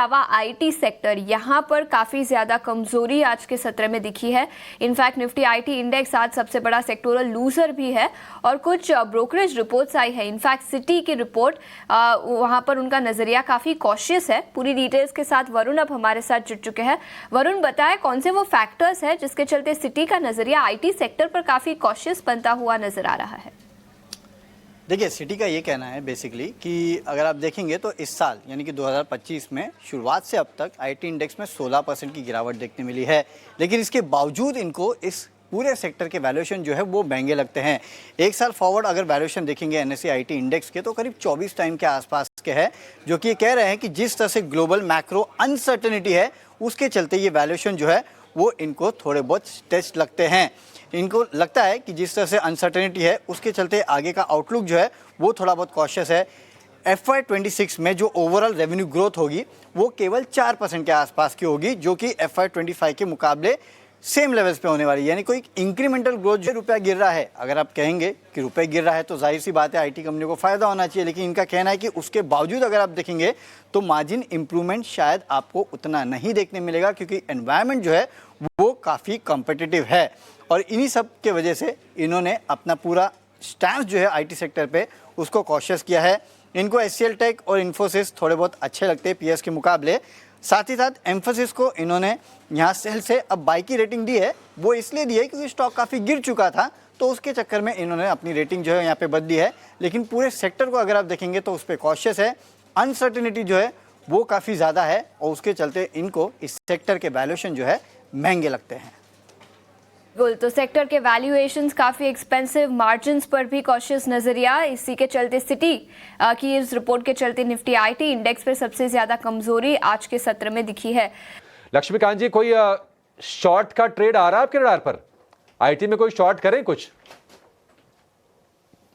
अलावा IT sector, यहाँ पर काफ़ी ज़्यादा कमजोरी आज के सत्र में दिखी है। इनफैक्ट निफ्टी आईटी इंडेक्स आज सबसे बड़ा सेक्टोरल लूजर भी है और कुछ ब्रोकरेज रिपोर्ट्स आई है। इनफैक्ट सिटी की रिपोर्ट, वहाँ पर उनका नज़रिया काफ़ी कॉशियस है। पूरी डिटेल्स के साथ वरुण अब हमारे साथ जुड़ चुके हैं। वरुण, बताएं कौन से वो फैक्टर्स हैं जिसके चलते सिटी का नज़रिया आईटी सेक्टर पर काफ़ी कॉशियस बनता हुआ नजर आ रहा है? देखिए, सिटी का ये कहना है बेसिकली कि अगर आप देखेंगे तो इस साल यानी कि 2025 में शुरुआत से अब तक आईटी इंडेक्स में 16% की गिरावट देखने मिली है, लेकिन इसके बावजूद इनको इस पूरे सेक्टर के वैल्यूएशन जो है वो महंगे लगते हैं। एक साल फॉरवर्ड अगर वैल्यूएशन देखेंगे एनएसई आईटी इंडेक्स के तो करीब 24 टाइम के आसपास के है, जो कि ये कह रहे हैं कि जिस तरह से ग्लोबल मैक्रो अनसर्टेनिटी है उसके चलते ये वैल्यूएशन जो है वो इनको थोड़े बहुत टेस्ट लगते हैं। इनको लगता है कि जिस तरह से अनसर्टेनिटी है उसके चलते आगे का आउटलुक जो है वो थोड़ा बहुत कॉशियस है। FY26 में जो ओवरऑल रेवेन्यू ग्रोथ होगी वो केवल 4% के आसपास की होगी, जो कि FY25 के मुकाबले सेम लेवल्स पे होने वाली है। यानी कोई इंक्रीमेंटल ग्रोथ जो रुपया गिर रहा है, अगर आप कहेंगे कि रुपये गिर रहा है तो जाहिर सी बात है आईटी कंपनी को फ़ायदा होना चाहिए, लेकिन इनका कहना है कि उसके बावजूद अगर आप देखेंगे तो मार्जिन इंप्रूवमेंट शायद आपको उतना नहीं देखने मिलेगा, क्योंकि एनवायरनमेंट जो है वो काफ़ी कॉम्पिटिटिव है। और इन्हीं सब के वजह से इन्होंने अपना पूरा स्टैंस जो है आईटी सेक्टर पे उसको कॉशियस किया है। इनको HCL टेक और इन्फोसिस थोड़े बहुत अच्छे लगते हैं पीएस के मुकाबले। साथ ही साथ एम्फोसिस को इन्होंने यहाँ सेल से अब बाई की रेटिंग दी है। वो इसलिए दी है क्योंकि स्टॉक काफ़ी गिर चुका था, तो उसके चक्कर में इन्होंने अपनी रेटिंग जो है यहाँ पे बदली है। लेकिन पूरे सेक्टर को अगर आप देखेंगे तो उस पर कॉशियस है। अनसर्टेनिटी जो है वो काफ़ी ज़्यादा है और उसके चलते इनको इस सेक्टर के वैल्यूएशन जो है महंगे लगते हैं। बिल्कुल, तो सेक्टर के वैल्यूएशंस काफ़ी एक्सपेंसिव, मार्जिन्स पर भी कॉशियस नज़रिया। इसी के चलते सिटी की इस रिपोर्ट के चलते निफ्टी आईटी इंडेक्स पर सबसे ज़्यादा कमजोरी आज के सत्र में दिखी है। लक्ष्मीकांत जी, कोई शॉर्ट का ट्रेड आ रहा है आपके रडार पर? आईटी में कोई शॉर्ट करें कुछ?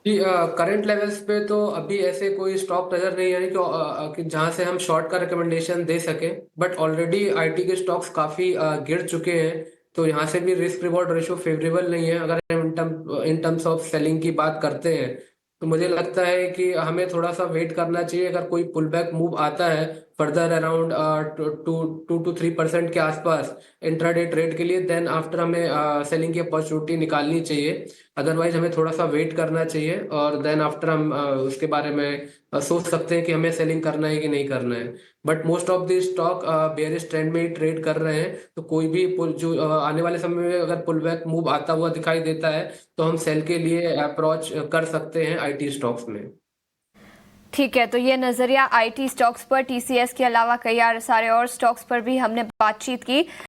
करंट लेवल्स पे तो अभी ऐसे कोई स्टॉक नजर नहीं आ रही कि जहां से हम शॉर्ट का रिकमेंडेशन दे सके, बट ऑलरेडी आईटी के स्टॉक्स काफी गिर चुके हैं, तो यहाँ से भी रिस्क रिवॉर्ड रेशियो फेवरेबल नहीं है। अगर हम इन टर्म्स ऑफ सेलिंग की बात करते हैं तो मुझे लगता है कि हमें थोड़ा सा वेट करना चाहिए। अगर कोई पुल बैक मूव आता है फर्दर अराउंड 2 to 3% के आसपास इंट्राडे ट्रेड के लिए, देन आफ्टर हमें सेलिंग की अपॉर्चुनिटी निकालनी चाहिए। अदरवाइज हमें थोड़ा सा वेट करना चाहिए और देन आफ्टर हम उसके बारे में सोच सकते हैं कि हमें सेलिंग करना है कि नहीं करना है। But most of the stock bearish trend में ही ट्रेड कर रहे हैं, तो कोई भी पुल जो आने वाले समय में अगर पुल बैक मूव आता हुआ दिखाई देता है तो हम सेल के लिए अप्रोच कर सकते हैं आईटी स्टॉक्स में। ठीक है, तो ये नज़रिया आईटी स्टॉक्स पर, टीसीएस के अलावा कई सारे और स्टॉक्स पर भी हमने बातचीत की।